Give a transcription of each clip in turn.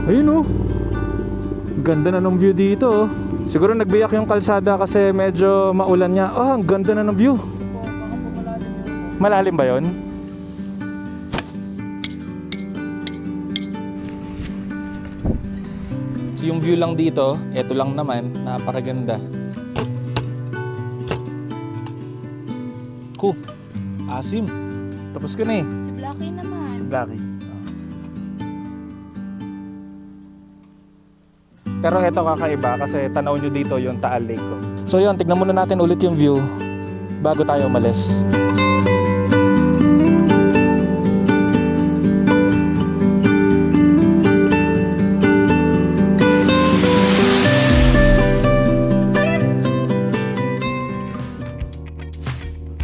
Ayun oh. Ganda na ng view dito oh. Siguro nagbiyak yung kalsada kasi medyo maulan niya. Oh, ang ganda na ng view. Malalim ba yun? So, yung view lang dito, eto lang naman, napakaganda. Cool. Asim. Tapos ka na eh. Si Blackie naman. Si Blackie. Pero eto kakaiba kasi tanaw nyo dito yung Taal Lake ko. So yun, tignan muna natin ulit yung view bago tayo umalis.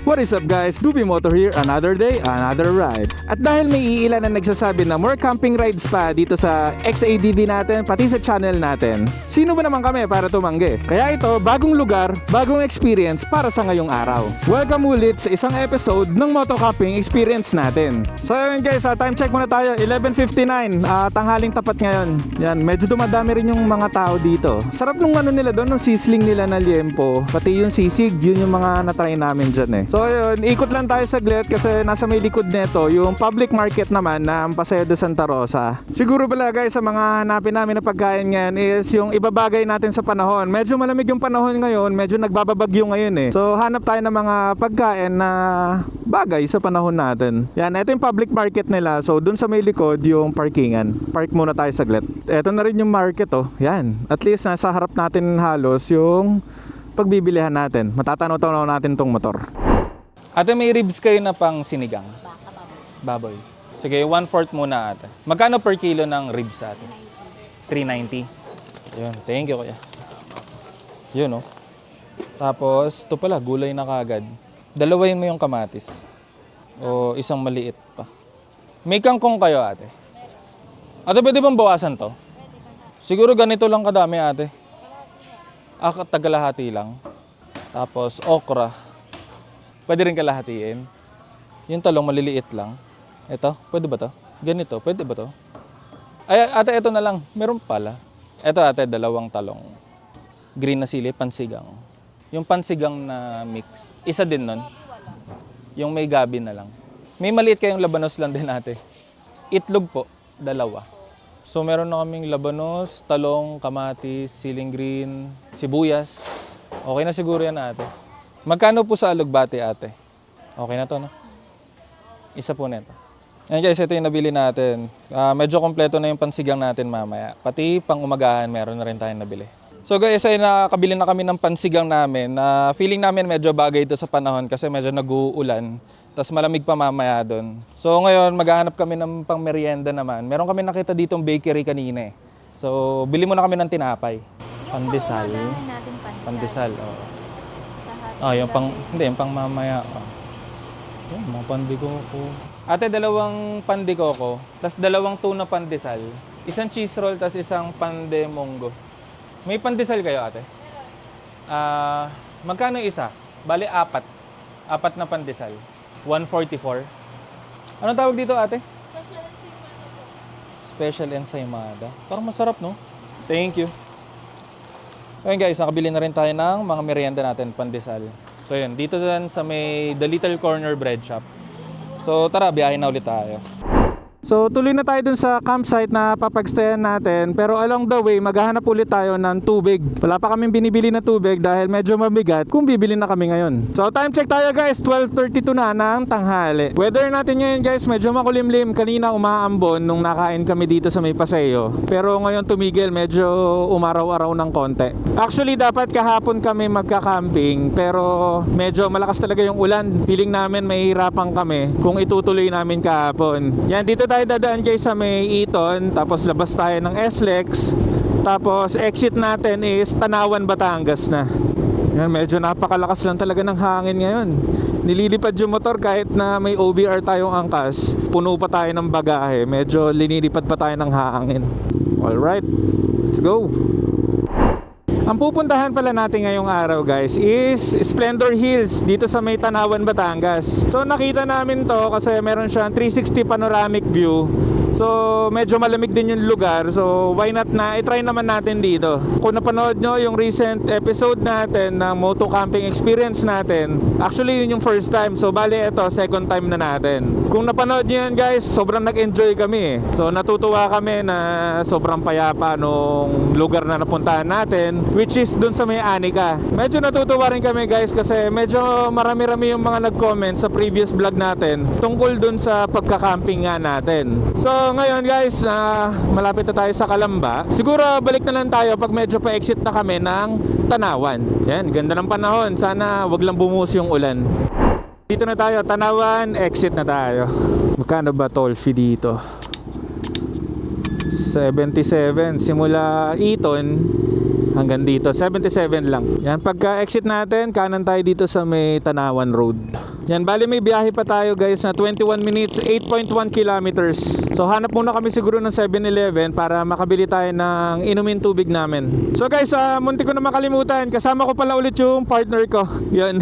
What is up guys? Doobie Motor here, another day, another ride. At dahil may iilan na nagsasabi na more camping rides pa dito sa XADV natin, pati sa channel natin, sino ba naman kami para tumanggi? Kaya ito, bagong lugar, bagong experience para sa ngayong araw. Welcome ulit sa isang episode ng Moto Camping Experience natin. So yun guys, time check muna tayo, 11:59, tanghaling tapat ngayon. Yan, medyo dumadami rin yung mga tao dito. Sarap nung ano nila doon, nung sisling nila na liempo, pati yung sisig, yun yung mga natry namin dyan eh. So ayun, ikot lang tayo saglit kasi nasa may likod nito yung public market naman ng Paseo de Santa Rosa. Siguro pala guys, sa mga hanapin namin na pagkain ngayon is yung ibabagay natin sa panahon. Medyo malamig yung panahon ngayon, medyo nagbababagyo ngayon eh. So hanap tayo ng mga pagkain na bagay sa panahon natin. Yan, ito yung public market nila. So dun sa may likod yung parkingan. Park muna tayo saglit. Ito na rin yung market oh. Yan, at least nasa harap natin halos yung pagbibilihan natin. Matatanaw-tanaw natin tong motor. Ate, may ribs kayo na pang sinigang? Baka Baboy. Sige, 1/4 muna ate. Magkano per kilo ng ribs ate? 390. Yun, thank you kuya. Yun oh. Tapos, ito pala, gulay na kagad. Dalawahin mo yung kamatis. O isang maliit pa. May kangkong kayo ate? Ate, pwede bang bawasan to? Siguro ganito lang kadami ate. Tagalahati lang. Tapos, okra. Pwede rin kalahatiin. Yung talong maliliit lang. Ito, pwede ba to? Ganito, pwede ba to? Ay, ate, ito na lang. Meron pala. Ito ate, 2 talong. Green na sili, pansigang. Yung pansigang na mix. Isa din nun. Yung may gabi na lang. May maliit kayong labanos lang din ate. Itlog po, 2. So meron na kaming labanos, talong, kamatis, siling green, sibuyas. Okay na siguro yan ate. Magkano po sa alugbati ate? Okay na to no? Isa po nito. Ayan guys, ito yung nabili natin. Medyo kompleto na yung pansigang natin mamaya. Pati pang umagahan, meron na rin tayong nabili. So guys, ay nakabili na kami ng pansigang namin. Feeling namin medyo bagay ito sa panahon kasi medyo nag-uulan. Tapos malamig pa mamaya doon. So ngayon, maghahanap kami ng pang merienda naman. Meron kami nakita ditong bakery kanina eh. So bili muna kami ng tinapay. Pandesal. Pandesal, oo. Yung pang, hindi, yung pang mamaya. Yung mga pandikoko. Ate, 2 pandikoko, tas 2 tuna pandesal, isang cheese roll, tas isang pande monggo. May pandesal kayo, ate? Magkano isa? Bali, 4. 4 na pandesal. 144. Anong tawag dito, ate? Special ensaymada. Parang masarap, no? Thank you. Ayun guys, nakabili na rin tayo ng mga merienda natin, pandesal. So yun, dito dyan sa may The Little Corner Bread Shop. So tara, biyahin na ulit tayo. So tuloy na tayo dun sa campsite na papagstayan natin. Pero along the way, maghahanap ulit tayo ng tubig. Wala pa kaming binibili na tubig dahil medyo mabigat kung bibili na kami ngayon. So time check tayo guys, 12:32 na ng tanghali. Weather natin ngayon guys, medyo makulimlim. Kanina umaambon nung nakain kami dito sa may Paseo. Pero ngayon tumigil, medyo umaraw-araw ng konti. Actually dapat kahapon kami magka-camping, pero medyo malakas talaga yung ulan. Feeling namin mahihirapan kami kung itutuloy namin kahapon. Yan, dito tayo dadaan guys sa may Eton, tapos labas tayo ng SLEX, tapos exit natin is Tanawan, Batangas na. Yan, medyo napakalakas lang talaga ng hangin ngayon. Nililipad yung motor kahit na may OBR tayong angkas. Puno pa tayo ng bagahe, medyo linilipad pa tayo ng hangin. Alright, let's go. Ang pupuntahan pala natin ngayong araw guys is Splendor Hills dito sa may Tanawan, Batangas. So nakita namin to kasi meron siyang 360 panoramic view. So medyo malamig din yung lugar. So why not na i-try naman natin dito. Kung napanood nyo yung recent episode natin ng moto camping experience natin, actually yun yung first time. So bali ito, second time na natin. Kung napanood nyo yan guys, sobrang nag-enjoy kami eh. So natutuwa kami na sobrang payapa nung lugar na napuntahan natin, which is dun sa may Anika. Medyo natutuwa rin kami guys kasi medyo marami-rami yung mga nag-comment sa previous vlog natin tungkol dun sa pagka-camping nga natin. So ngayon guys, malapit na tayo sa Calamba. Siguro balik na lang tayo pag medyo pa-exit na kami ng Tanawan. Yan, ganda ng panahon. Sana wag lang bumuhos yung ulan. Dito na tayo, Tanawan, exit na tayo. Magkano ba toll fee dito? 77 simula Eton hanggang dito, 77 lang. Yan, pagka exit natin, kanan tayo dito sa may Tanawan Road. Yan, bali may biyahe pa tayo guys na 21 minutes, 8.1 kilometers. So hanap muna kami siguro ng 7-Eleven para makabili tayo ng inumin tubig namin. So guys, munti ko na makalimutan, kasama ko pala ulit yung partner ko. Yan.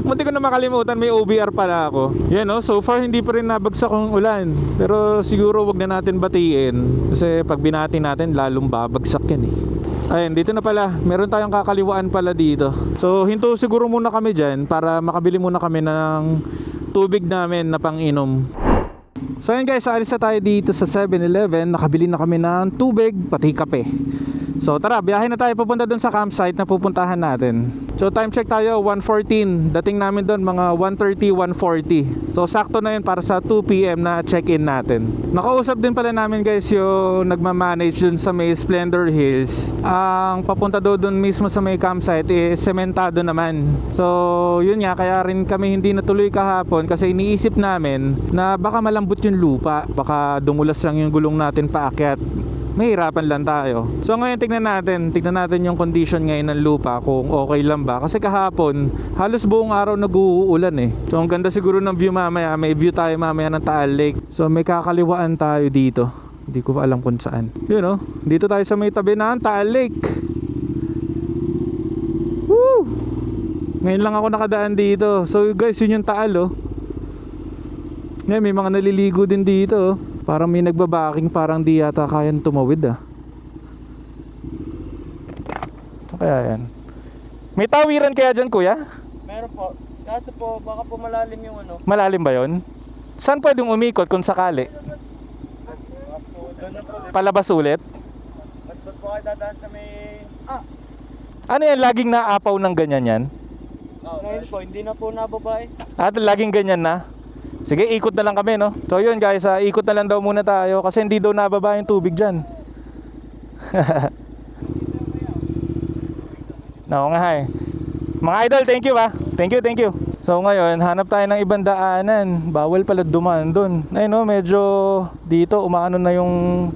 Munti ko na makalimutan, may OBR pala ako. Yan oh, so far hindi pa rin nabagsak ang ulan. Pero siguro wag na natin batiin kasi pag binati natin lalong babagsak yan eh. Ayun, dito na pala. Meron tayong kakaliwaan pala dito. So, hinto siguro muna kami dyan para makabili muna kami ng tubig namin na pang-inom. So, ayun guys, alis na tayo dito sa 7-Eleven. Nakabili na kami ng tubig, pati kape. So, tara, biyahe na tayo papunta doon sa campsite na pupuntahan natin. So, time check tayo, 1:14. Dating namin doon, mga 1:30, 1:40. So, sakto na yun para sa 2 PM na check-in natin. Nakausap din pala namin guys yung nagmamanage dun sa may Splendor Hills. Ang papunta doon mismo sa may campsite is sementado naman. So, yun nga, kaya rin kami hindi natuloy kahapon kasi iniisip namin na baka malambot yung lupa. Baka dumulas lang yung gulong natin paakyat. Mahirapan lang tayo. So ngayon tignan natin yung condition ngayon ng lupa kung okay lang ba. Kasi kahapon halos buong araw nag-uulan eh. So ang ganda siguro ng view mamaya. May view tayo mamaya ng Taal Lake. So may kakaliwaan tayo dito. Hindi ko alam kung saan. Yun oh, dito tayo sa may tabi ng Taal Lake. Woo! Ngayon lang ako nakadaan dito. So guys, yun yung Taal oh. Ngayon may mga naliligo din dito oh. Parang may nagbabaking, parang di yata kayang tumawid ah. So kaya yan. May tawiran kaya dyan kuya? Meron po. Kaso po, baka po malalim yung ano. Malalim ba yon? Saan pwedeng umikot kung sakali? Palabas ulit? Ba't po kayo dadaan sa may... Ano yan, laging naapaw ng ganyan yan? Ngayon po, hindi na po nababae. At laging ganyan na? Sige, ikot na lang kami, no? So yun guys, ikot na lang daw muna tayo kasi hindi daw nababa yung tubig dyan. No, nga eh. Mga idol, thank you ah. Thank you. So ngayon, hanap tayo ng ibang daanan. Bawal pala dumaan doon. Ay no, medyo dito umaano na yung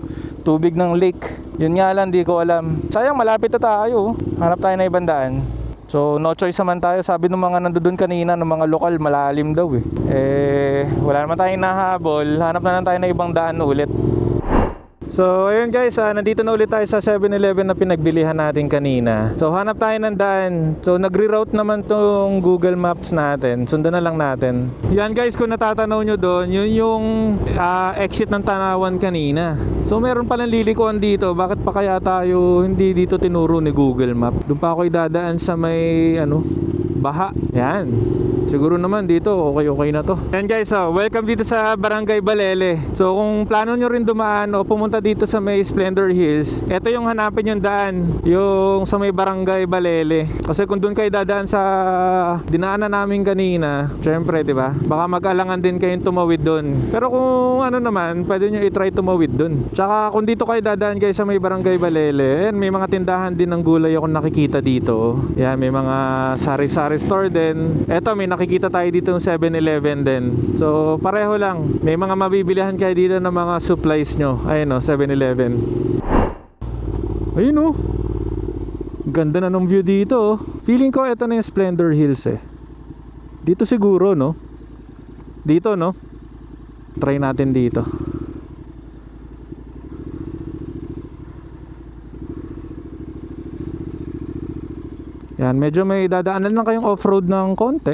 tubig ng lake. Yun nga lang, di ko alam. Sayang, malapit na tayo. Hanap tayo ng ibang daan. So no choice naman tayo. Sabi ng mga nandoon kanina, ng mga lokal, malalim daw eh. Wala naman tayong nahabol. Hanap na lang tayo ng ibang daan ulit. So ayun guys, nandito na ulit tayo sa 7-Eleven na pinagbilihan natin kanina. So hanap tayo ng daan. So nagre-route naman tong Google Maps natin. Sundan na lang natin. Yan guys, kung natatanaw nyo doon, yun yung exit ng Tanawan kanina. So meron palang lilikuan dito. Bakit pa kaya tayo hindi dito tinuro ni Google Map? Doon pa ako idadaan sa may baha. Yan. Siguro naman dito okay na to. Yan guys, welcome dito sa Barangay Balele. So kung plano nyo rin dumaan o pumunta dito sa may Splendor Hills, ito yung hanapin yung daan, yung sa may Barangay Balele. Kasi kung doon kayo dadaan sa dinaanan namin kanina, syempre 'di ba? Baka mag-alangan din kayong tumawid doon. Pero kung ano naman, pwede nyo i-try tumawid doon. Tsaka kung dito kayo dadaan guys sa may Barangay Balele, may mga tindahan din ng gulay akong nakikita dito. Yan, may mga sari-sari store din. Eto, may nakikita tayo dito ng 7-Eleven din. So pareho lang. May mga mabibilihan kayo dito ng mga supplies nyo. Ayun 7-Eleven. Ayun ganda na ng view dito Feeling ko ito na yung Splendor Hills Dito siguro Dito Try natin dito. Yan, medyo may dadaanan lang kayong off-road ng konti.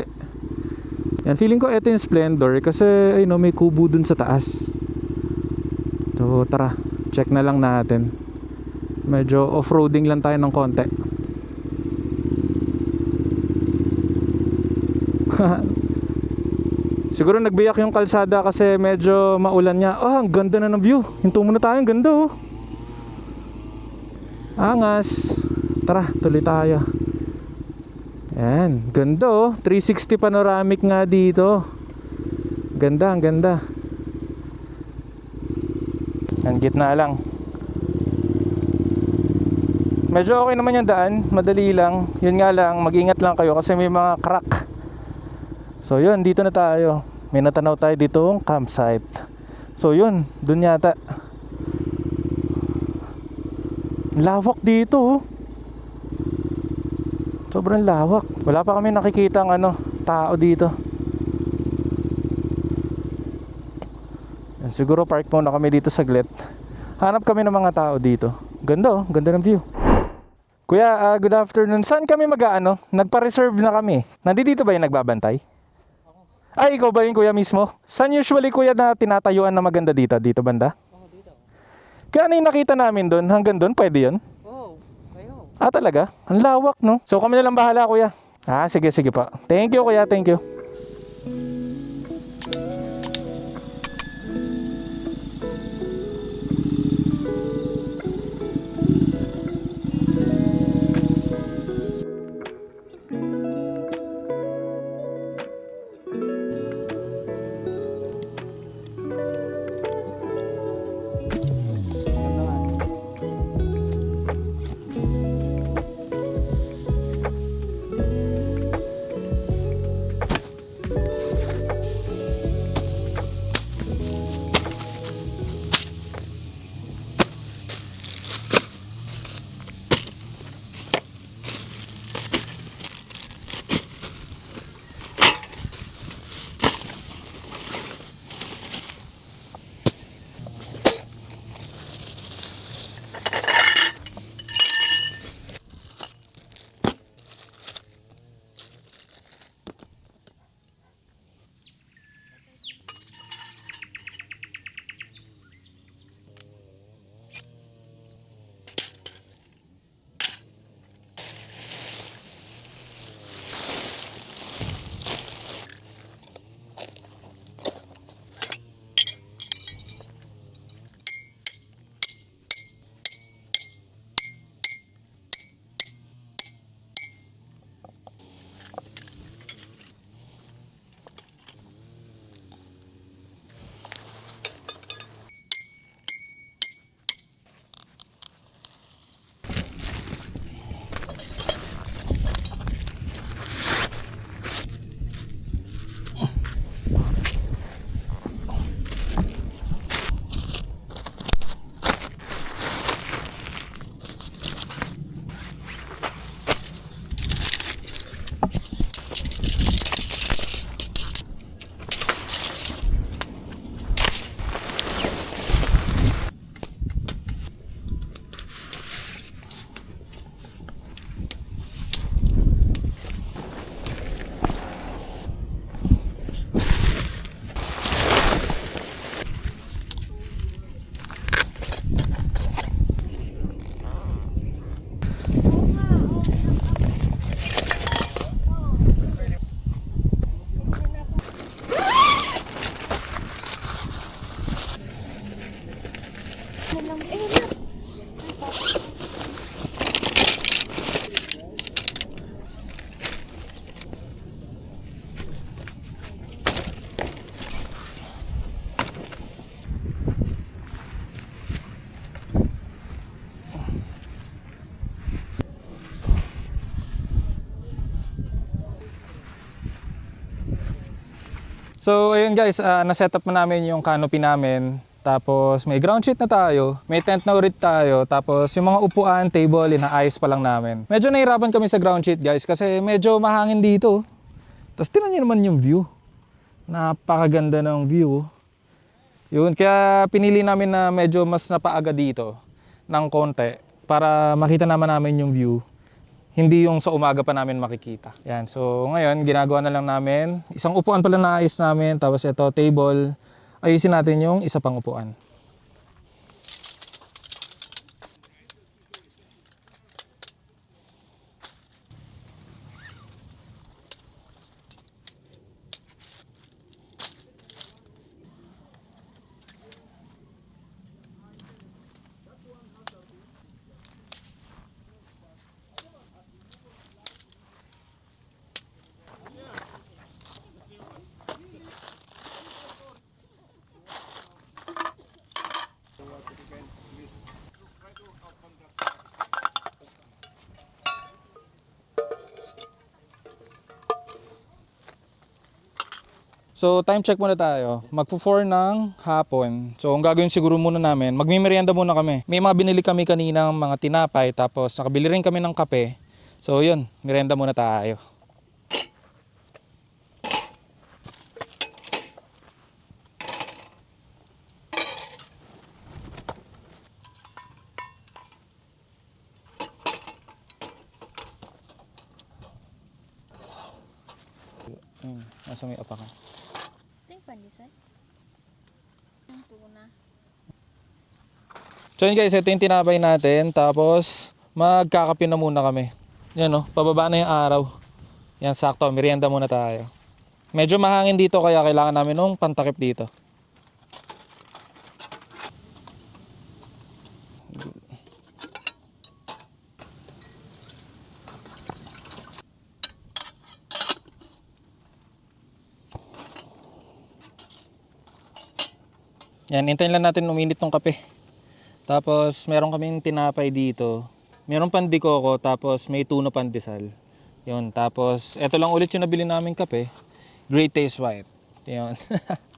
Yan, feeling ko ito yung Splendor kasi may kubo dun sa taas. tara, check na lang natin. Medyo off-roading lang tayo ng konti. Siguro nagbiyak yung kalsada kasi medyo maulan nga. Oh, ang ganda na ng view. Hinto muna tayo, ang ganda oh. Angas. Tara, tuloy tayo. Ayan, ganda oh. 360 panoramic nga dito. Ganda, ang ganda. Ang gitna lang. Medyo okay naman yung daan, madali lang. Yun nga lang, mag-ingat lang kayo kasi may mga crack. So yun, dito na tayo. May natanaw tayo ditong campsite. So yun, dun yata. Lawak dito oh. Sobrang lawak. Wala pa kami nakikita ng tao dito. Siguro park muna kami dito saglit. Hanap kami ng mga tao dito. Ganda oh, ganda ng view. Kuya, good afternoon. Saan kami nagpa-reserve na kami. Nandito ba yung nagbabantay? Ay, ikaw ba yung kuya mismo? Saan usually kuya na tinatayuan na maganda dito? Dito banda? Oo, dito. Kaya ano yung nakita namin doon? Hanggang doon? Pwede yun? Oo, kayo. Ah, talaga? Ang lawak, no? So kami na lang bahala, kuya. Ah, sige, sige pa. Thank you, kuya. Thank you. So ayun guys, na-set up na namin yung canopy namin. Tapos may ground sheet na tayo, may tent na ulit tayo. Tapos yung mga upuan, table, inaayos pa lang namin. Medyo nahirapan kami sa ground sheet guys kasi medyo mahangin dito. Tapos tingnan niyo naman yung view. Napakaganda ng view. Yun, kaya pinili namin na medyo mas napaaga dito ng konti para makita namin yung view. Hindi yung sa umaga pa namin makikita. Yan, so ngayon ginagawa na lang namin. Isang upuan pala naayos namin, tapos ito table. Ayusin natin yung isa pang upuan. So time check muna tayo. Magpo-4 ng hapon. So ang gagawin siguro muna namin, magmimerienda muna kami. May mga binili kami kanina mga tinapay, tapos nakabili rin kami ng kape. So yun, merienda muna tayo. Nasa may apa ka? Ito yung pandesal. Yung tuna. So yun guys, ito yung tinapay natin. Tapos magkakape na muna kami. Yan o, pababa na yung araw. Yan sakto, merienda muna tayo. Medyo mahangin dito kaya kailangan namin ng pantakip dito. Yan, hintayin lang natin uminit ng kape. Tapos meron kaming tinapay dito. Meron pandikoko, tapos may tuna pandesal. Yun, tapos eto lang ulit yung nabili naming kape. Great Taste White. Yun.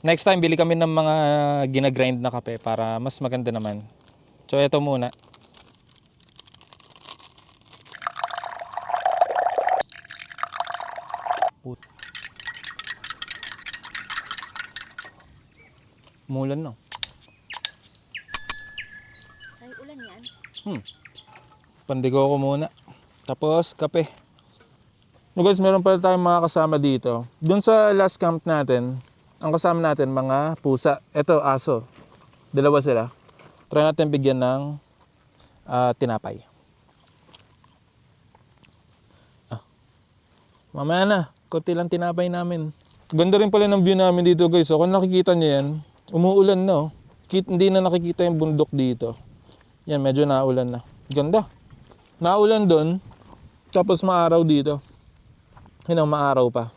Next time, bili kami ng mga ginagrind na kape para mas maganda naman. So eto muna. Mulan no. Ay, ulan yan. Pandigo ko muna. Tapos, kape. No guys, meron pala tayong mga kasama dito. Doon sa last camp natin, ang kasama natin, mga pusa. Ito, aso. Dalawa sila. Try natin bigyan ng tinapay. Mamaya na. Kunti lang tinapay namin. Ganda rin pala ng view namin dito guys. So, kung nakikita nyo yan, umuulan na. Hindi na nakikita yung bundok dito. Yan, medyo naulan na. Ganda. Naulan doon, tapos maaraw dito. Yun ang maaraw pa.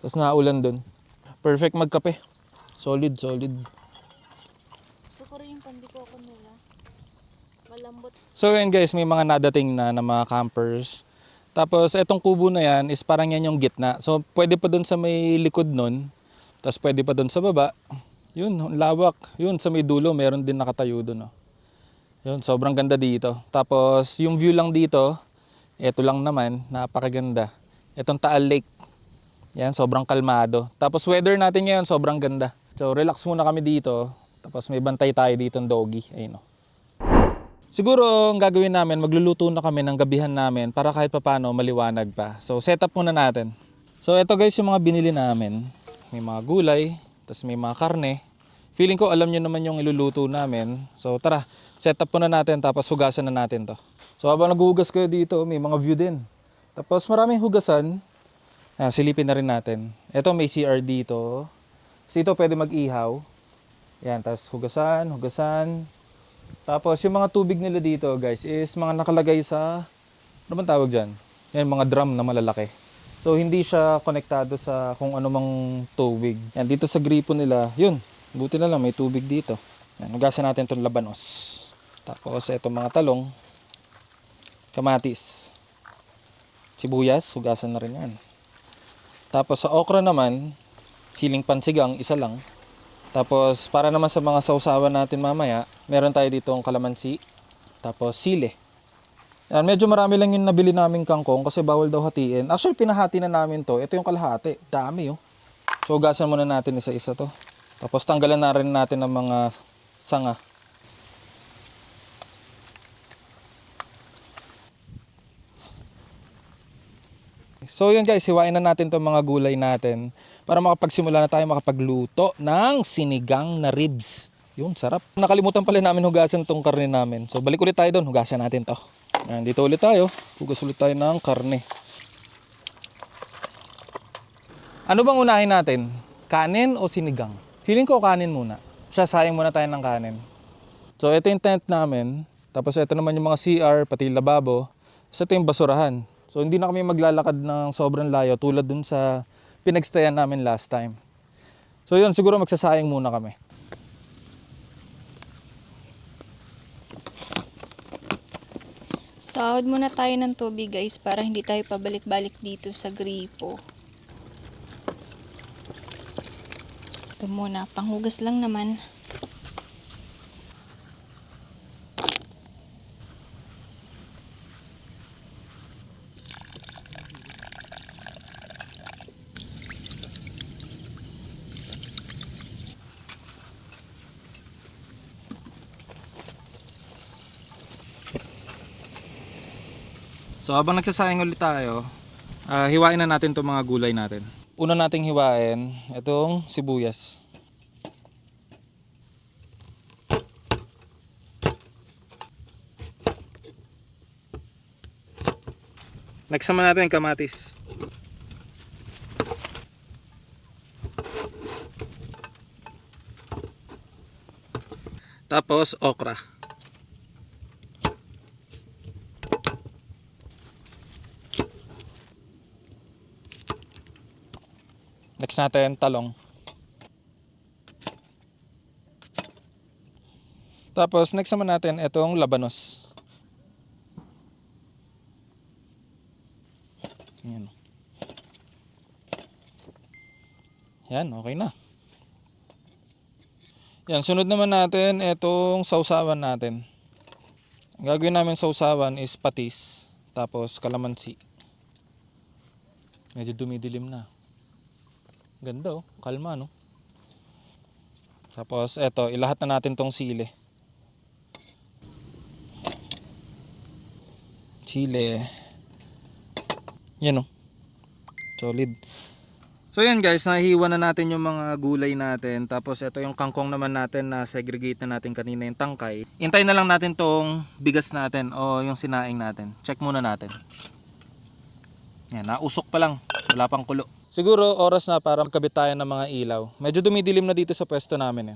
Tapos naulan doon. Perfect magkape. Solid, solid. Sukuro yung pandikoko nila. Malambot. So yun guys, may mga nadating na mga campers. Tapos etong kubo na yan is parang yan yung gitna. So pwede pa doon sa may likod nun. Tapos pwede pa doon sa baba. Yun, lawak. Yun, sa may dulo, meron din nakatayo doon. Oh. Yun, sobrang ganda dito. Tapos yung view lang dito, eto lang naman, napakaganda. Etong Taal Lake. Yan, sobrang kalmado. Tapos weather natin ngayon, sobrang ganda. So relax muna kami dito. Tapos may bantay tayo dito ng doggy. Ayun, oh. Siguro ang gagawin namin, magluluto na kami ng gabihan namin para kahit papano maliwanag pa. So set up muna natin. So eto guys yung mga binili namin. May mga gulay, tapos may mga karne. Feeling ko alam nyo naman yung iluluto namin. So tara, set up muna natin tapos hugasan na natin to. So habang naghuhugas kayo dito, may mga view din. Tapos maraming hugasan. Silipin na rin natin. Ito may CR dito. So ito pwede mag-ihaw. Yan, tapos hugasan, hugasan. Tapos yung mga tubig nila dito guys is mga nakalagay sa, ano bang tawag dyan? Yan, mga drum na malalaki. So hindi siya konektado sa kung ano mang tubig. Yan, dito sa gripo nila, yun. Buti na lang may tubig dito. Yan, hugasan natin itong labanos. Tapos ito mga talong. Kamatis. Sibuyas, hugasan na rin yan. Tapos sa okra naman, siling pansigang, isa lang. Tapos para naman sa mga sausawan natin mamaya, meron tayo dito ang kalamansi. Tapos sili. Yan, medyo marami lang yung nabili naming kangkong kasi bawal daw hatiin. Actually, pinahati na namin to. Ito yung kalahati. Dami oh. So hugasan muna natin isa-isa to. Tapos tanggalan na rin natin ng mga sanga. So yun guys, hiwain na natin itong mga gulay natin para makapagsimula na tayo makapagluto ng sinigang na ribs. Yun, sarap. Nakalimutan pala namin hugasan itong karne namin. So balik ulit tayo doon, hugasan natin to. Yan, dito ulit tayo. Hugas ulit tayo ng karne. Ano bang unahin natin? Kanin o sinigang? Feeling ko kanin muna. Siya, sayang muna tayo ng kanin. So ito yung tent namin. Tapos ito naman yung mga CR, pati yung lababo. So ito yung basurahan. So hindi na kami maglalakad ng sobrang layo tulad dun sa pinagstayan namin last time. So yun, siguro magsasayang muna kami. Sahod muna tayo ng tubig guys para hindi tayo pabalik-balik dito sa gripo. Ito muna, panghugas lang naman. So habang nagsasayang ulit tayo, hiwain na natin itong mga gulay natin. Una nating hiwain itong sibuyas. Next naman natin kamatis. Tapos okra. Next natin talong. Tapos next naman natin itong labanos. Yan. Yan, okay na. Yan, sunod naman natin itong sausawan natin. Ang gagawin namin sausawan is patis, tapos kalamansi. Medyo dumidilim na. Ganda oh, kalma no. Tapos eto, ilahat na natin tong sili. Sili. Yan oh. Solid. So yan guys, nahihiwa na natin yung mga gulay natin. Tapos ito yung kangkong naman natin na segregate na natin kanina yung tangkay. Hintayin na lang natin tong bigas natin o yung sinaing natin. Check muna natin. Yan, nausok pa lang. Wala pang kulo. Siguro oras na para magkabit tayo ng mga ilaw. Medyo dumidilim na dito sa pwesto namin.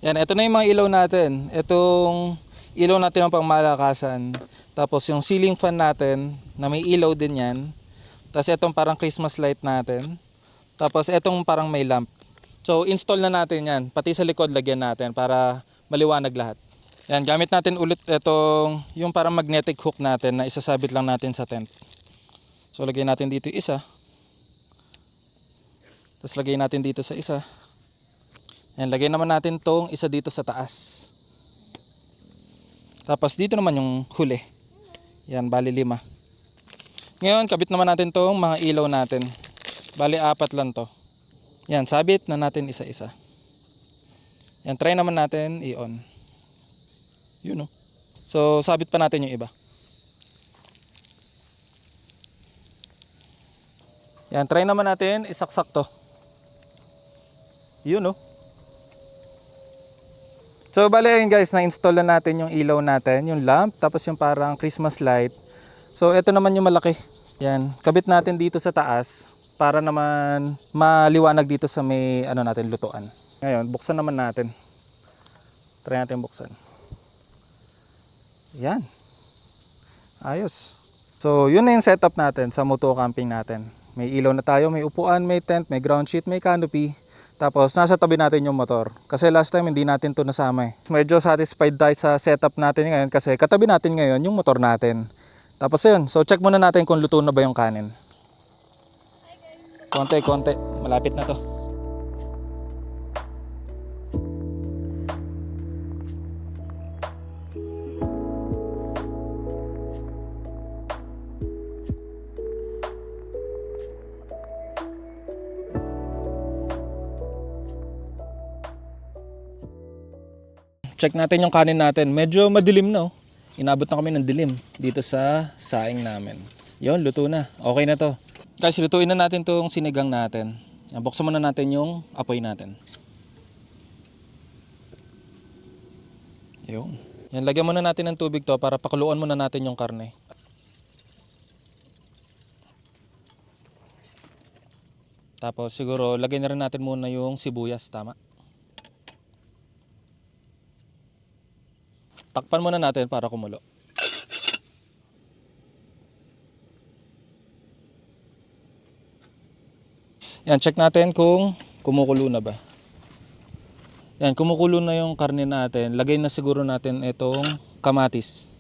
Yan, ito na yung mga ilaw natin. Itong ilaw natin ng pangmalakasan. Tapos yung ceiling fan natin na may ilaw din yan. Tapos itong parang Christmas light natin. Tapos itong parang may lamp. So install na natin yan. Pati sa likod lagyan natin para maliwanag lahat. Yan, gamit natin ulit itong yung parang magnetic hook natin na isasabit lang natin sa tent. So lagyan natin dito isa. Tapos lagay natin dito sa isa. Yan, lagay naman natin tong isa dito sa taas. Tapos dito naman yung huli. Yan, bali 5. Ngayon, kabit naman natin tong mga ilaw natin. Bali 4 lang to. Yan, sabit na natin isa-isa. Yan, try naman natin i-on. Yun oh. So, sabit pa natin yung iba. Yan, try naman natin isaksak to. Yun oh. So bali ayun guys, na-install na natin yung ilaw natin, yung lamp, tapos yung parang Christmas light. So ito naman yung malaki. Yan, kabit natin dito sa taas para naman maliwanag dito sa may ano natin lutuan. Ngayon, buksan naman natin. Try natin buksan. Yan. Ayos. So yun na yung setup natin sa moto camping natin. May ilaw na tayo, may upuan, may tent, may ground sheet, may canopy. Tapos nasa tabi natin yung motor. Kasi last time hindi natin to nasama eh. Medyo satisfied tayo sa setup natin ngayon kasi katabi natin ngayon yung motor natin. Tapos yun, so check muna natin kung luto na ba yung kanin. Konti, malapit na to. Check natin yung kanin natin. Medyo madilim na oh. Inabot na kami ng dilim dito sa saing namin. Yun, luto na. Okay na to. Guys, lutuin na natin tong sinigang natin. Buksan muna natin yung apoy natin. Yun. Yan, lagyan muna natin ng tubig to para pakuluan muna natin yung karne. Tapos siguro lagyan na rin natin muna yung sibuyas, tama? Takpan muna natin para kumulo. Yan, check natin kung kumukulo na ba. Yan, kumukulo na yung karne natin. Lagay na siguro natin itong kamatis.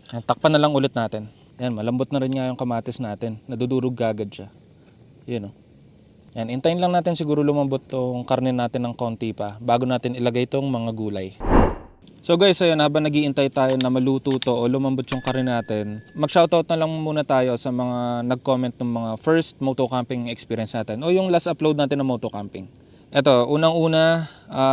Yan, takpan na lang ulit natin. Yan, malambot na rin nga yung kamatis natin. Nadudurog agad siya. Yan o. Yan, intayin lang natin siguro lumambot tong karne natin ng konti pa bago natin ilagay tong mga gulay. So guys, ayun, habang nag-iintay tayo na maluto to o lumambot yung karne natin, mag-shoutout na lang muna tayo sa mga nag-comment ng mga first moto camping experience natin o yung last upload natin ng moto camping. Ito, unang-una,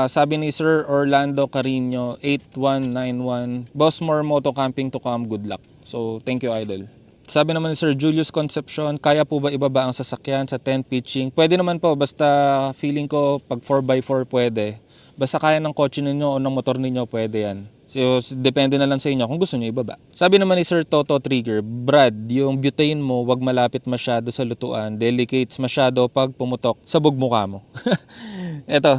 sabi ni Sir Orlando Carino 8191, Bossmore Moto Camping to come, good luck. So, thank you, idol. Sabi naman ni Sir Julius Concepcion, kaya po ba ibaba ang sasakyan sa tent pitching? Pwede naman po, basta feeling ko pag 4x4 pwede. Basta kaya ng kotse ninyo o ng motor ninyo, pwede yan. So, depende na lang sa inyo kung gusto nyo ibaba. Sabi naman ni Sir Toto Trigger, Brad, yung butane mo wag malapit masyado sa lutuan. Delicates masyado pag pumutok sa bugmukha mo. Eto,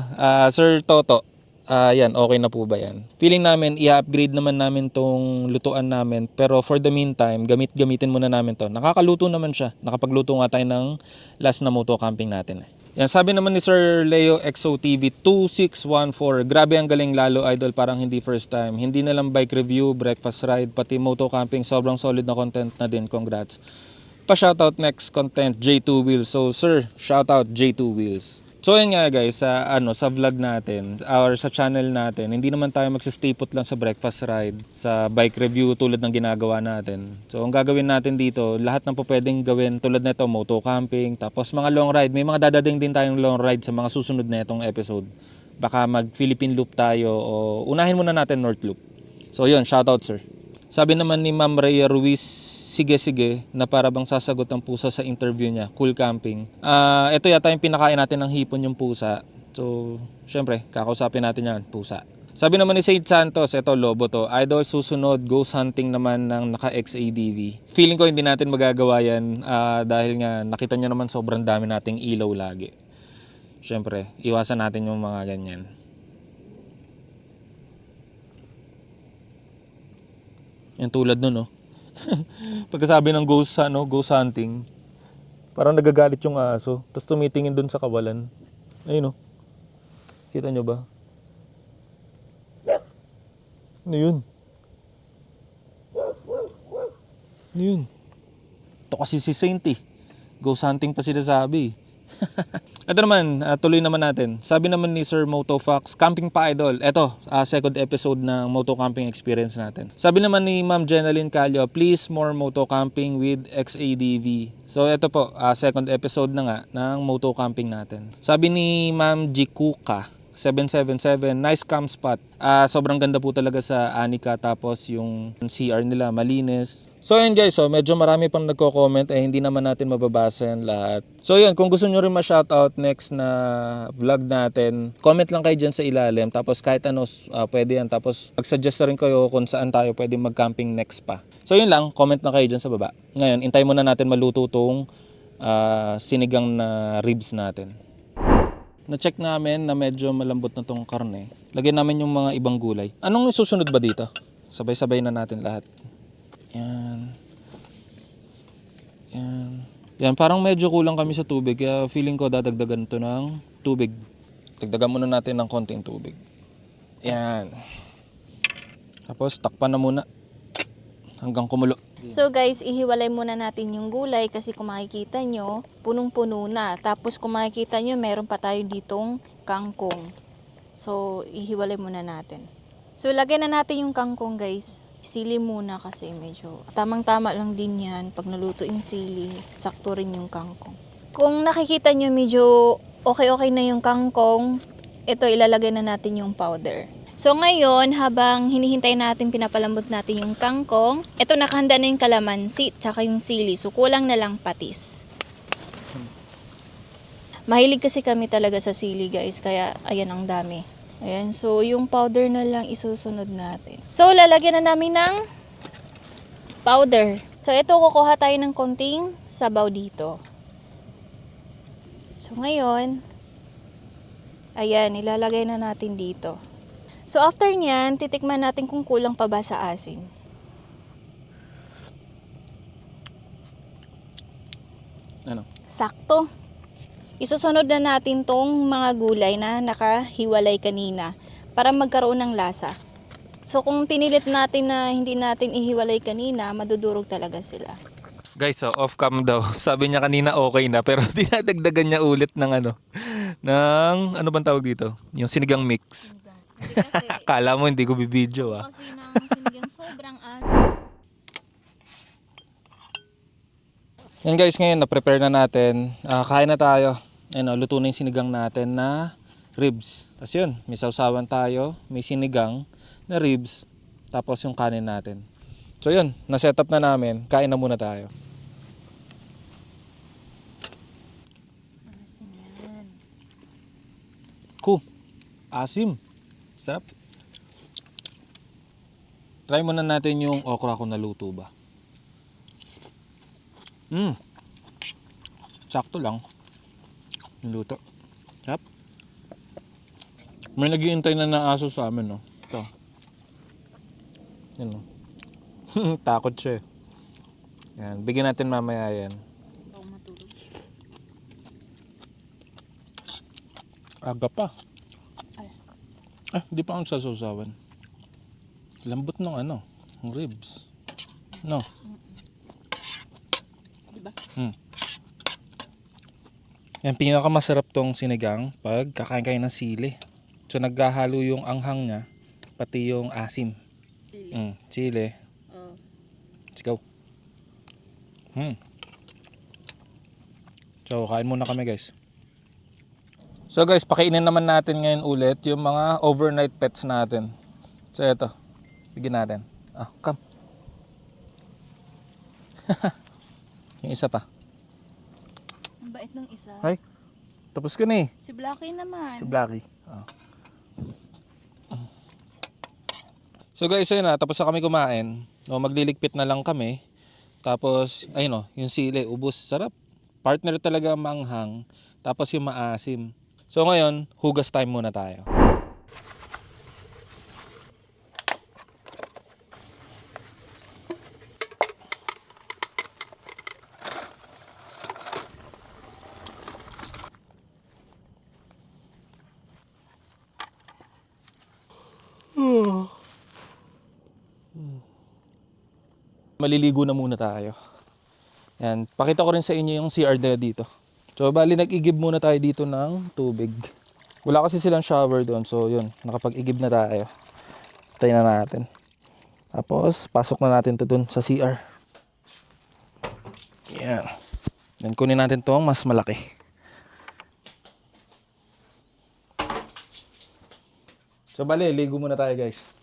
Sir Toto, yan, okay na po ba yan? Feeling namin, i-upgrade naman namin tong lutuan namin. Pero for the meantime, gamitin muna namin to. Nakakaluto naman siya. Nakapagluto nga tayo ng last na moto camping natin. Yan, sabi naman ni Sir Leo XOTV 2614, grabe ang galing lalo idol, parang hindi first time. Hindi na lang bike review, breakfast ride, pati moto camping, sobrang solid na content na din, congrats. Pa-shoutout next content, J2 Wheels. So sir, shoutout J2 Wheels. So yun nga guys, sa vlog natin or sa channel natin, hindi naman tayo magsistay put lang sa breakfast ride, sa bike review tulad ng ginagawa natin. So ang gagawin natin dito, lahat ng pwedeng gawin tulad nito, moto camping, tapos mga long ride. May mga dadating din tayong long ride sa mga susunod na itong episode. Baka mag Philippine Loop tayo o unahin muna natin North Loop. So yun, shoutout sir. Sabi naman ni Ma'am Rhea Ruiz, sige, na para bang sasagot ang pusa sa interview niya, cool camping. Ito yata yung pinakain natin ng hipon yung pusa. So, syempre, kakausapin natin yan, pusa. Sabi naman ni Said Santos, ito lobo to, idol susunod, ghost hunting naman ng naka-XADV. Feeling ko hindi natin magagawa yan dahil nga nakita nyo naman sobrang dami nating ilaw lagi. Syempre, iwasan natin yung mga ganyan. Yan tulad nun, no? Pagkasabi ng ghost hunting, parang nagagalit yung aso, tapos tumitingin dun sa kawalan. Ayun, no? Kita nyo ba? Ano yun? Ano yun? Ito kasi si Saint eh. Ghost hunting pa sila sabi. Ito naman, tuloy naman natin. Sabi naman ni Sir Motofox, camping pa idol. Ito, second episode ng moto camping experience natin. Sabi naman ni Ma'am Jenaline Calio, please more moto camping with XADV. So ito po, second episode na nga ng moto camping natin. Sabi ni Ma'am Jikuka 777, nice camp spot. Sobrang ganda po talaga sa Anika, tapos yung CR nila malinis. So yun guys, medyo marami pang nagko-comment, hindi naman natin mababasa yan lahat. So yun, kung gusto nyo rin ma-shoutout next na vlog natin, comment lang kayo dyan sa ilalim, tapos kahit ano pwede yan, tapos mag-suggest rin kayo kung saan tayo pwede mag-camping next pa. So yun lang, comment na kayo dyan sa baba. Ngayon, intay muna natin maluto tong sinigang na ribs natin. Na-check namin na medyo malambot na tong karne. Lagyan namin yung mga ibang gulay. Anong susunod ba dito? Sabay-sabay na natin lahat. Yan. Yan, parang medyo kulang kami sa tubig. Kaya feeling ko dadagdagan to ng tubig. Dagdagan muna natin ng konting tubig. Yan. Tapos takpan na muna. Hanggang kumulo. So guys, ihiwalay muna natin yung gulay kasi kung makikita nyo, punong-puno na. Tapos kung makikita nyo, meron pa tayo ditong kangkong. So, ihiwalay muna natin. So, lagyan na natin yung kangkong guys. Sili muna kasi medyo tamang-tama lang din yan. Pag naluto yung sili, sakto rin yung kangkong. Kung nakikita nyo medyo okay na yung kangkong, ito ilalagay na natin yung powder. So ngayon, habang hinihintay natin, pinapalambot natin yung kangkong, ito nakahanda na yung kalamansi, tsaka yung sili. So kulang na lang patis. Mahilig kasi kami talaga sa sili guys, kaya ayan ang dami. Ayan, so yung powder na lang isusunod natin. So lalagyan na namin ng powder. So ito, kukuha tayo ng konting sabaw dito. So ngayon, ayan, ilalagay na natin dito. So after nyan, titikman natin kung kulang pa ba sa asin. Ano? Sakto. Isusunod na natin tong mga gulay na nakahiwalay kanina para magkaroon ng lasa. So kung pinilit natin na hindi natin ihiwalay kanina, madudurog talaga sila. Guys, so off cam daw. Sabi niya kanina okay na pero dinadagdagan niya ulit ng ano bang tawag dito? Yung sinigang mix. Hindi kasi, Akala mo hindi ko bibidyo ah. kasi ng sinigang sobrang Yan guys, ngayon na-prepare na natin. Kain na tayo. Ayun, luto na yung sinigang natin na ribs. Tapos yun, may sausawan tayo, may sinigang na ribs, tapos yung kanin natin. So yun, na-set up na namin. Kain na muna tayo. Asim. Sarap. Try muna natin yung okra kung naluto ba. Sakto lang. Yung luto. Sarap. May naghihintay na ng aso sa amin, no? Ito. Yan, no? Takot siya eh. Yan. Bigyan natin mamaya yan. matulog. Aga pa. Di pa ako sasawawan. Lambot ng ng ribs. No? Diba? Yan, pinakamasarap tong sinigang pag kakain kayo ng sili. So naghahalo yung anghang niya, pati yung asim. Sili. Oh. Let's go. So kain muna kami guys. So guys, pakainin naman natin ngayon ulit yung mga overnight pets natin. So eto, bigyan natin. Come. Yung isa pa. Ang bait ng isa. Ay, tapos ka na eh. Si Blackie naman. Si Blackie. So guys, ayun na, tapos na kami kumain. No, magliligpit na lang kami. Tapos, ayun yung sili, ubos. Sarap. Partner talaga ang manghang. Tapos yung maasim. So ngayon, hugas time muna tayo. Maliligo na muna tayo. Yan, pakita ko rin sa inyo yung CR nila dito. So bali nag-igib muna tayo dito ng tubig. Wala kasi silang shower doon. So yun, nakapag-igib na tayo. Tayo na natin. Tapos pasok na natin to doon sa CR. Yan. Then kunin natin tong mas malaki. So bali, ligo muna tayo guys.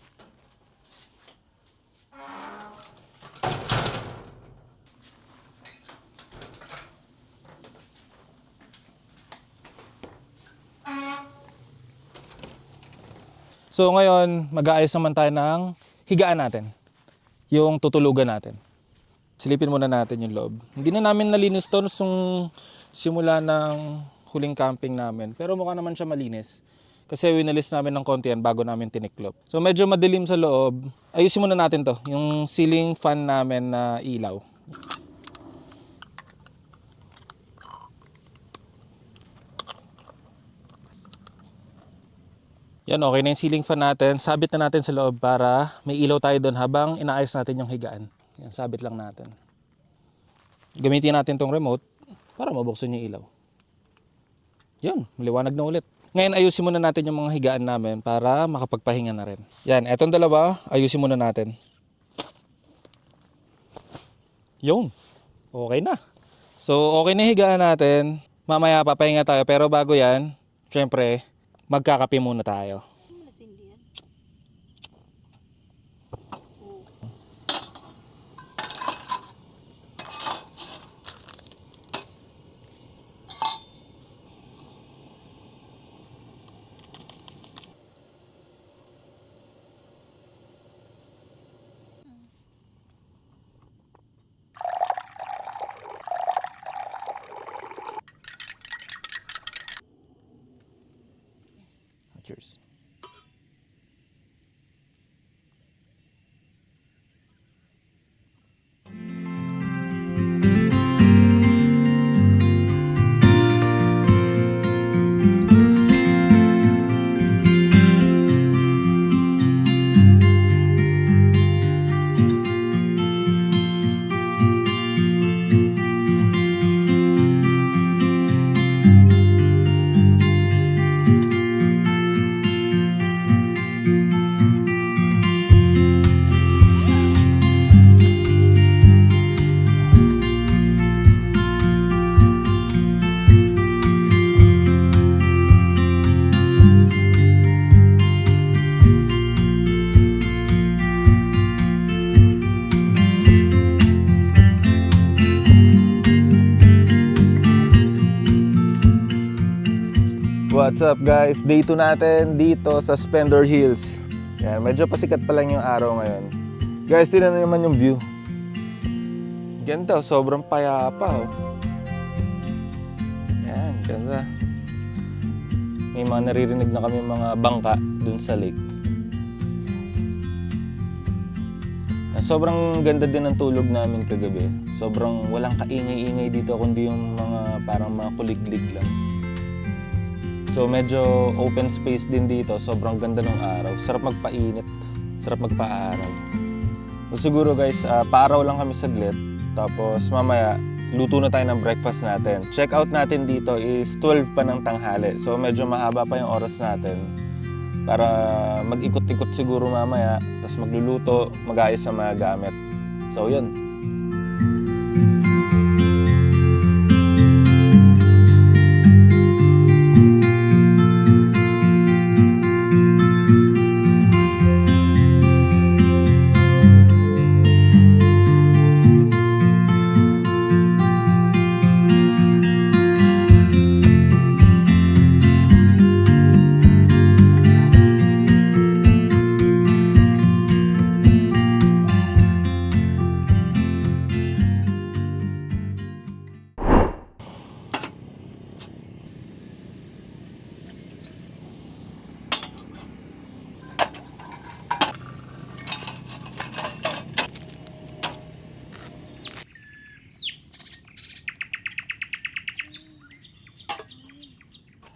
So ngayon, mag-aayos naman tayo ng higaan natin. Yung tutulugan natin. Silipin muna natin yung loob. Hindi na namin nalinis to nung simula ng huling camping namin. Pero mukha naman siya malinis. Kasi winalis namin ng konti yan bago namin tiniklop. So medyo madilim sa loob. Ayusin muna natin to. Yung ceiling fan namin na ilaw. Yan, okay na yung ceiling fan natin. Sabit na natin sa loob para may ilaw tayo doon habang inaayos natin yung higaan. Yan, sabit lang natin. Gamitin natin tong remote para mabuksan yung ilaw. Yan, maliwanag na ulit. Ngayon ayusin muna natin yung mga higaan namin para makapagpahinga na rin. Yan, etong dalawa, ayusin muna natin. Yun, okay na. So, okay na higaan natin. Mamaya papahinga tayo pero bago yan, syempre, magkakape muna tayo. Cheers. What's up guys? Day 2 natin dito sa Spender Hills. Yan, medyo pasikat pa lang yung araw ngayon. Guys, tingnan naman yung view. Ganda, sobrang payapa oh. Yan, ganda. May mga naririnig na kami mga bangka dun sa lake. Yan, sobrang ganda din ng tulog namin kagabi. Sobrang walang kaingay-ingay dito kundi yung mga parang mga kuliglig lang. So medyo open space din dito, sobrang ganda ng araw. Sarap magpainit, sarap magpa-araw. So siguro guys, paaraw lang kami saglit. Tapos mamaya, luto na tayo ng breakfast natin. Check out natin dito is 12 pa ng tanghali. So medyo mahaba pa yung oras natin. Para mag-ikot-ikot siguro mamaya. Tapos magluluto, mag-ayos sa mga gamit. So yun.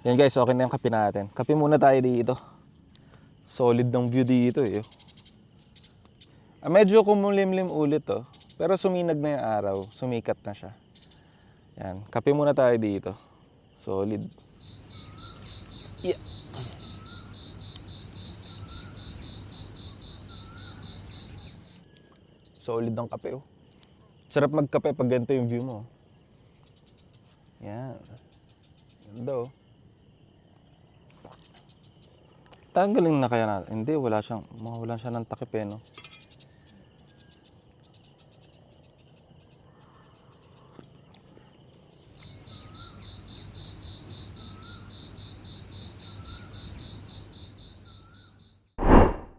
Yan guys, okay na yung kape natin. Kape muna tayo dito. Solid ng view dito eh. Medyo kumulimlim ulit oh. Pero suminag na yung araw. Sumikat na siya. Yan, kape muna tayo dito. Solid. Yeah. Solid ng kape oh. Sarap magkape pag ganito yung view mo. Yan. Ganda oh. Tanggalin na kaya natin. Hindi, mawalan siya ng takip eh, no?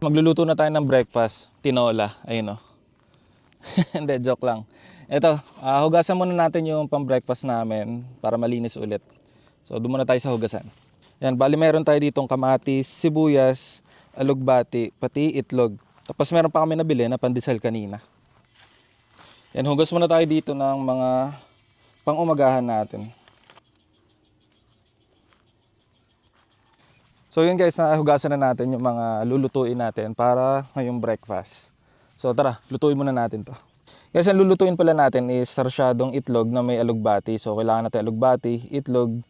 Magluluto na tayo ng breakfast. Tinola, ayun o. Hindi, joke lang. Ito, hugasan muna natin yung pang-breakfast namin para malinis ulit. So, doon muna tayo sa hugasan. Yan, bali meron tayo ditong kamatis, sibuyas, alugbati, pati itlog. Tapos meron pa kami nabili na pandesal kanina. Yan, hugas muna tayo dito ng mga pang-umagahan natin. So yun guys, nahugasan na natin yung mga lulutuin natin para ngayong breakfast. So tara, lutuin muna natin to. Guys, ang lulutuin pala natin is sarsyadong itlog na may alugbati. So kailangan natin alugbati, itlog,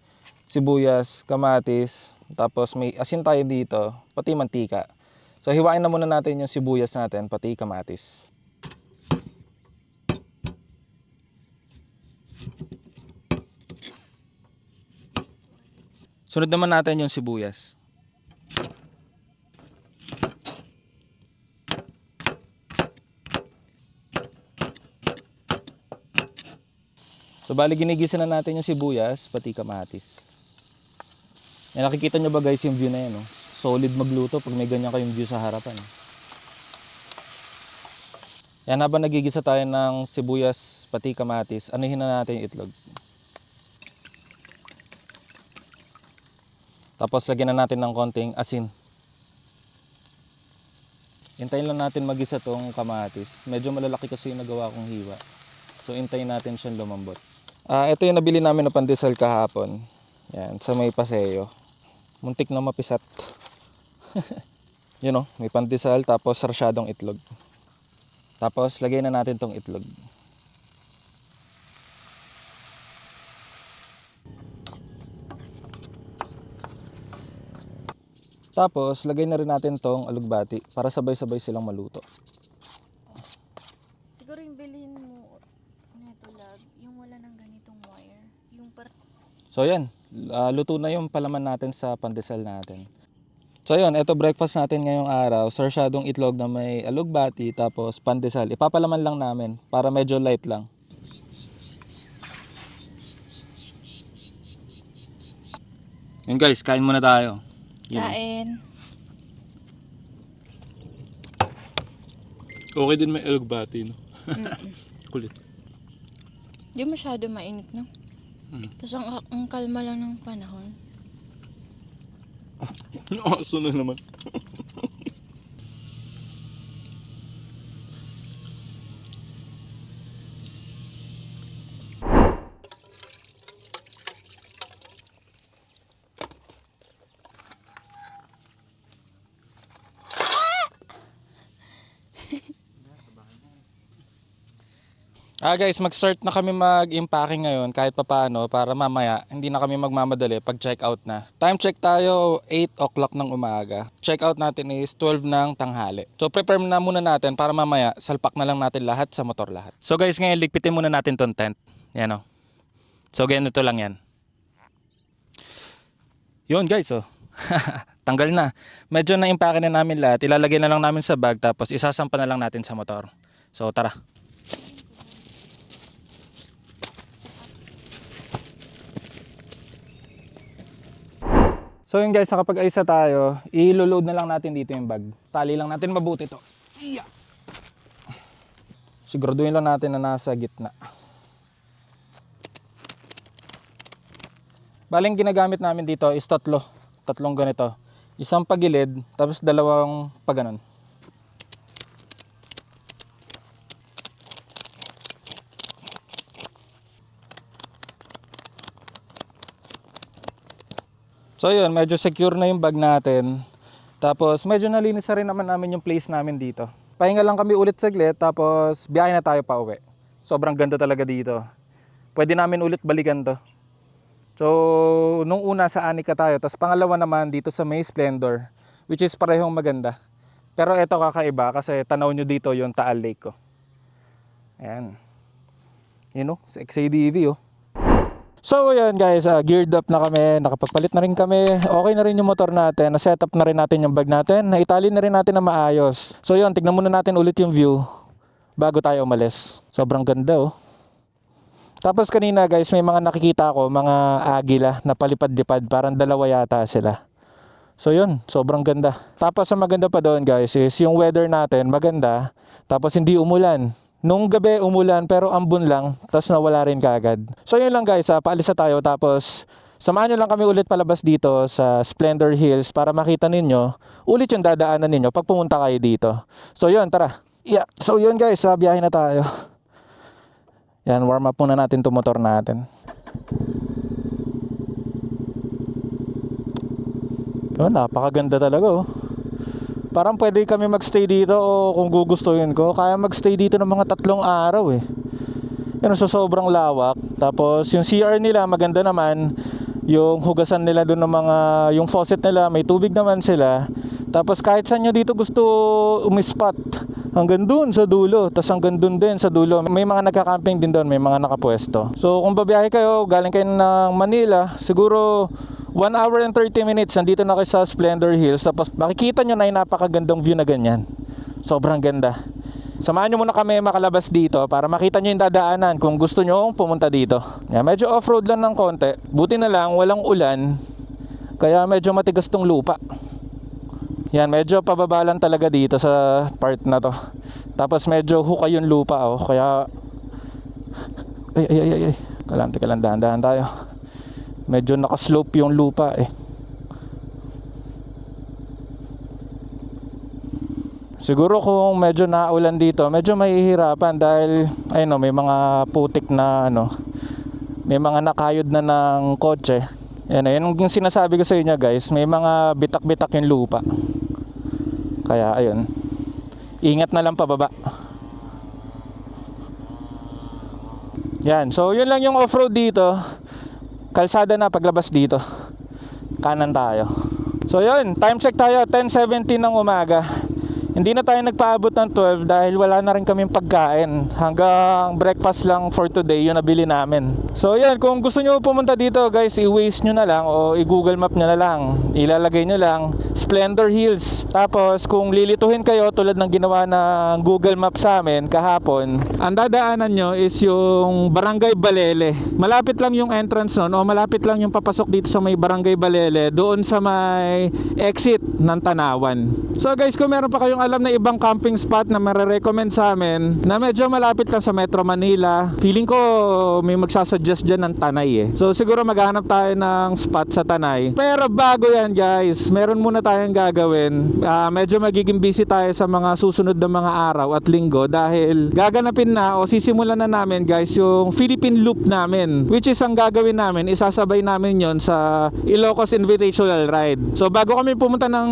sibuyas, kamatis, tapos may asin tayo dito, pati mantika. So hiwain na muna natin yung sibuyas natin, pati kamatis. Sunod naman natin yung sibuyas. So bali ginigisa na natin yung sibuyas, pati kamatis. Yan, nakikita nyo ba guys yung view na yan? Oh? Solid magluto pag may ganyan kayong view sa harapan. Yan, habang nagigisa tayo ng sibuyas pati kamatis, anuhin na natin yung itlog. Tapos lagyan na natin ng konting asin. Hintayin lang natin magisa tong kamatis. Medyo malalaki kasi yung nagawa kong hiwa. So hintayin natin siyang lumambot. Ito yung nabili namin na pandesal kahapon. Yan, sa may Paseo. Muntik na mapisat. Yun o, may pandesal tapos sarsyadong itlog. Tapos lagay na natin tong itlog. Tapos lagay na rin natin tong alugbati para sabay-sabay silang maluto. Siguro yung bilhin mo neto lab, yung wala ng ganitong wire. Yung So yan, luto na yung palaman natin sa pandesal natin. So yun, ito breakfast natin ngayong araw. Sarsyadong itlog na may alugbati tapos pandesal. Ipapalaman lang namin para medyo light lang. Yun guys, kain muna tayo. Kain. Okay din may elugbati, no? Kulit. Di masyado mainit, no? Tapos ang kalma lang ng panahon. Aso na naman. Guys, mag-start na kami mag-impacking ngayon kahit papaano para mamaya hindi na kami magmamadali pag check out na. Time check tayo 8 o'clock ng umaga. Check out natin is 12 ng tanghali. So prepare na muna natin para mamaya salpak na lang natin lahat sa motor lahat. So guys, ngayon ligpitin muna natin tong tent. Yan o. So ganito lang yan. Yun guys oh. Tanggal na. Medyo na-impake na namin lahat. Ilalagay na lang namin sa bag tapos isasampa na lang natin sa motor. So tara. So yun guys, nakapag-ayos na tayo, i-load na lang natin dito yung bag. Tali lang natin mabuti to. Iya. Siguraduhin lang natin na nasa gitna. Baling ginagamit namin dito is tatlong ganito. Isang pagilid, tapos dalawang paganon. So yun, medyo secure na yung bag natin. Tapos medyo nalinis na rin naman namin yung place namin dito. Pahinga lang kami ulit saglit, tapos biyahe na tayo pa uwi. Sobrang ganda talaga dito. Pwede namin ulit balikan to. So nung una sa Anika tayo, tapos pangalawa naman dito sa May Splendor, which is parehong maganda. Pero eto kakaiba kasi tanaw nyo dito yung Taal Lake ko. Ayan. Yun o, sa XADV oh. So yun guys, geared up na kami, nakapagpalit na rin kami, okay na rin yung motor natin, na-set up na rin natin yung bag natin, naitali na rin natin na maayos. So yun, tignan muna natin ulit yung view bago tayo umalis. Sobrang ganda oh. Tapos kanina guys, may mga nakikita ako, mga agila na palipad-lipad, parang dalawa yata sila. So yun, sobrang ganda. Tapos ang maganda pa doon guys is yung weather natin maganda, tapos hindi umulan. Nung gabi umulan pero ambon lang, tapos nawala rin kaagad. So yun lang guys, paalis na tayo, tapos samahan nyo lang kami ulit palabas dito sa Splendor Hills para makita ninyo ulit yung dadaanan ninyo pag pumunta kayo dito. So yun, tara. Yeah. So yun guys, biyahe na tayo. Yan, warm up muna natin itong motor natin. Oh, napakaganda talaga oh. Parang pwede kami magstay dito o kung gugustuhin ko, kaya magstay dito ng mga 3 araw eh. Yan, so sobrang lawak. Tapos yung CR nila maganda naman. Yung hugasan nila doon ng mga, yung faucet nila, may tubig naman sila. Tapos kahit saan nyo dito gusto umispot, hanggang doon sa dulo, tapos hanggang doon din sa dulo. May mga nagka-camping din doon, may mga nakapwesto. So kung babiyahe kayo, galing kayo ng Manila, siguro 1 hour and 30 minutes, nandito na kayo sa Splendor Hills. Tapos makikita nyo na yung napakagandang view na ganyan. Sobrang ganda. Samahan nyo muna kami makalabas dito para makita nyo yung dadaanan kung gusto nyo pumunta dito. Yeah, medyo off-road lang ng konti. Buti na lang, walang ulan. Kaya medyo matigas tong lupa. Yan, medyo pababalan talaga dito sa part na to. Tapos medyo hukay yung lupa oh. Kaya ay. Kalam, dahan-dahan tayo. Medyo nakaslope yung lupa eh. Siguro kung medyo naulan dito, medyo mahihirapan dahil ayun, may mga putik na may mga nakayod na ng kotse. Yan, yung sinasabi ko sa inyo guys, may mga bitak-bitak yung lupa. Kaya ayun, ingat na lang pababa. Yan, so yun lang yung off-road dito. Kalsada na paglabas dito. Kanan tayo. So yun, time check tayo, 10:17 ng umaga. Hindi na tayo nagpaabot ng 12 dahil wala na rin kaming pagkain. Hanggang breakfast lang for today yung nabili namin. So yan, kung gusto nyo pumunta dito guys, i-Waze nyo na lang o i-Google Map nyo na lang. Ilalagay nyo lang Splendor Hills. Tapos kung lilituhin kayo tulad ng ginawa ng Google Map sa amin kahapon, ang dadaanan nyo is yung Barangay Balele. Malapit lang yung entrance nun o malapit lang yung papasok dito sa may Barangay Balele, doon sa may exit ng Tanawan. So guys, kung meron pa kayong alam na ibang camping spot na marirecommend sa amin na medyo malapit lang sa Metro Manila, feeling ko may magsasuggest dyan ng Tanay eh. So siguro maghahanap tayo ng spot sa Tanay. Pero bago yan guys, meron muna tayong gagawin. Medyo magiging busy tayo sa mga susunod na mga araw at linggo dahil gaganapin na o sisimulan na namin guys yung Philippine Loop namin, which is ang gagawin namin, isasabay namin yon sa Ilocos Invitational Ride. So bago kami pumunta ng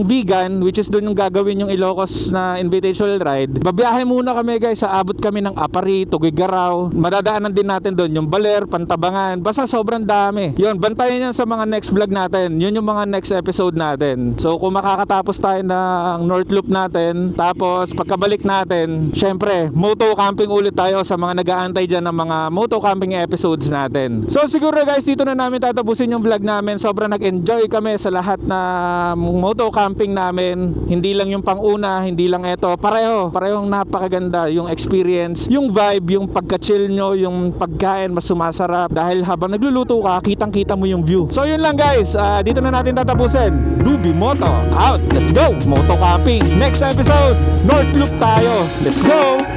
Vegan, which is doon yung gagawin yung Ilocos na Invitational Ride, babiyahe muna kami guys, aabot kami ng Apari, Tugigaraw, madadaanan din natin doon yung Baler, Pantabangan, basta sobrang dami. Yun, bantayan yan sa mga next vlog natin, yun yung mga next episode natin. So kung makakatapos tayo ng North Loop natin, tapos pagkabalik natin, syempre moto camping ulit tayo sa mga nag-aantay dyan ng mga moto camping episodes natin. So siguro guys, dito na namin tatapusin yung vlog namin. Sobrang nag-enjoy kami sa lahat na moto camping namin. Hindi lang yung pang-una, hindi lang ito. Parehong napakaganda yung experience, yung vibe, yung pagka-chill nyo, yung pagkain mas sumasarap dahil habang nagluluto ka, kitang-kita mo yung view. So yun lang guys, dito na natin tatapusin. Dubi Moto out. Let's go! Moto camping. Next episode, North Loop tayo. Let's go!